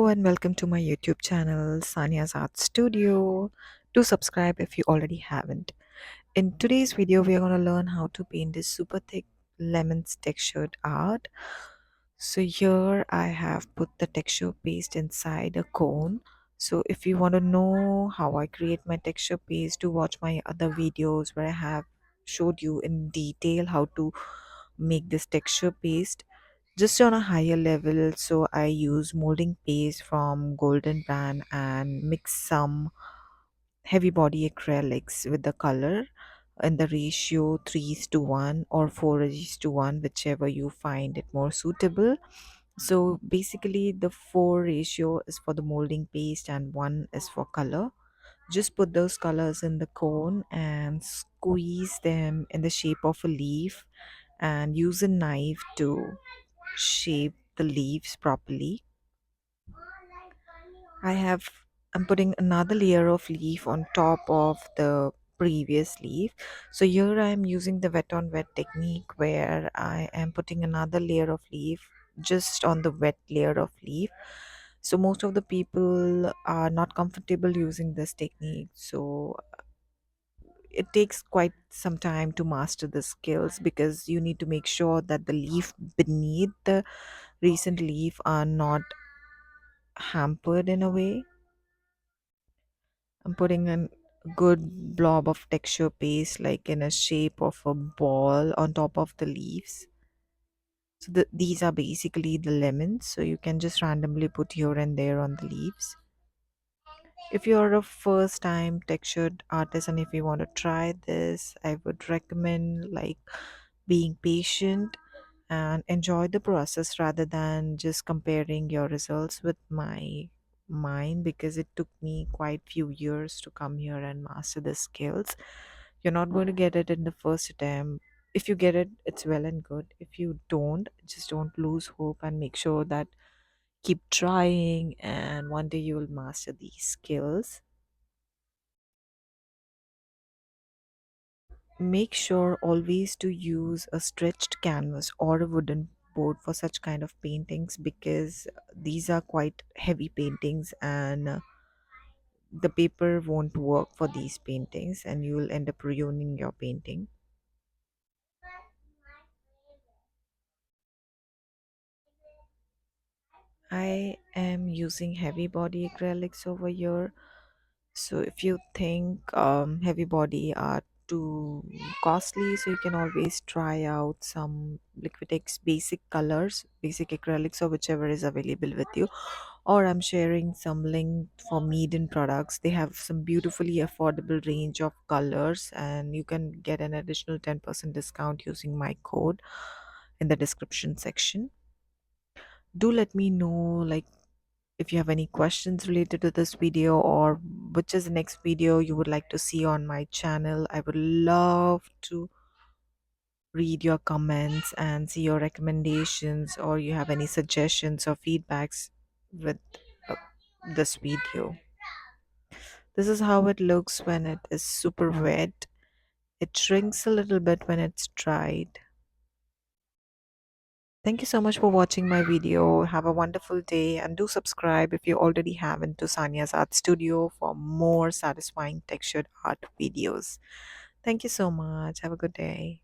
and welcome to my YouTube channel, Sania's Art Studio. Do subscribe if you already haven't. In today's video, we are going to learn how to paint this super thick lemons textured art. So here I have put the texture paste inside a cone. So if you want to know how I create my texture paste, do watch my other videos where I have showed you in detail how to make this texture paste just on a higher level. So I use molding paste from Golden Brand and mix some heavy body acrylics with the color in the ratio 3 is to 1 or 4 is to 1, whichever you find it more suitable. So basically the 4 ratio is for the molding paste and 1 is for color. Just put those colors in the cone and squeeze them in the shape of a leaf and use a knife to shape the leaves properly. I have I'm putting another layer of leaf on top of the previous leaf. So here I am using the wet on wet technique where I am putting another layer of leaf just on the wet layer of leaf. So most of the people are not comfortable using this technique. So it takes quite some time to master the skills because you need to make sure that the leaf beneath the recent leaf are not hampered in a way. I'm putting a good blob of texture paste like in a shape of a ball on top of the leaves. So these are basically the lemons, so you can just randomly put here and there on the leaves. If you're a first time textured artist and if you want to try this, I would recommend like being patient and enjoy the process rather than just comparing your results with mine, because it took me quite few years to come here and master the skills. You're not going to get it in the first attempt. If you get it, it's well and good. If you don't, just don't lose hope and make sure that keep trying, and one day you will master these skills. Make sure always to use a stretched canvas or a wooden board for such kind of paintings, because these are quite heavy paintings and the paper won't work for these paintings and you will end up ruining your painting. I am using heavy body acrylics over here. So if you think heavy body are too costly, so you can always try out some Liquitex basic colors, basic acrylics, or whichever is available with you. Or I'm sharing some link for Meeden products. They have some beautifully affordable range of colors, and you can get an additional 10% discount using my code in the description section. Do let me know like if you have any questions related to this video, or which is the next video you would like to see on my channel. I would love to read your comments and see your recommendations, or you have any suggestions or feedbacks with uh, this video. This is how it looks when it is super wet. It shrinks a little bit when it's dried. Thank you so much for watching my video. Have a wonderful day and do subscribe if you already haven't to Sania's Art Studio for more satisfying textured art videos. Thank you so much. Have a good day.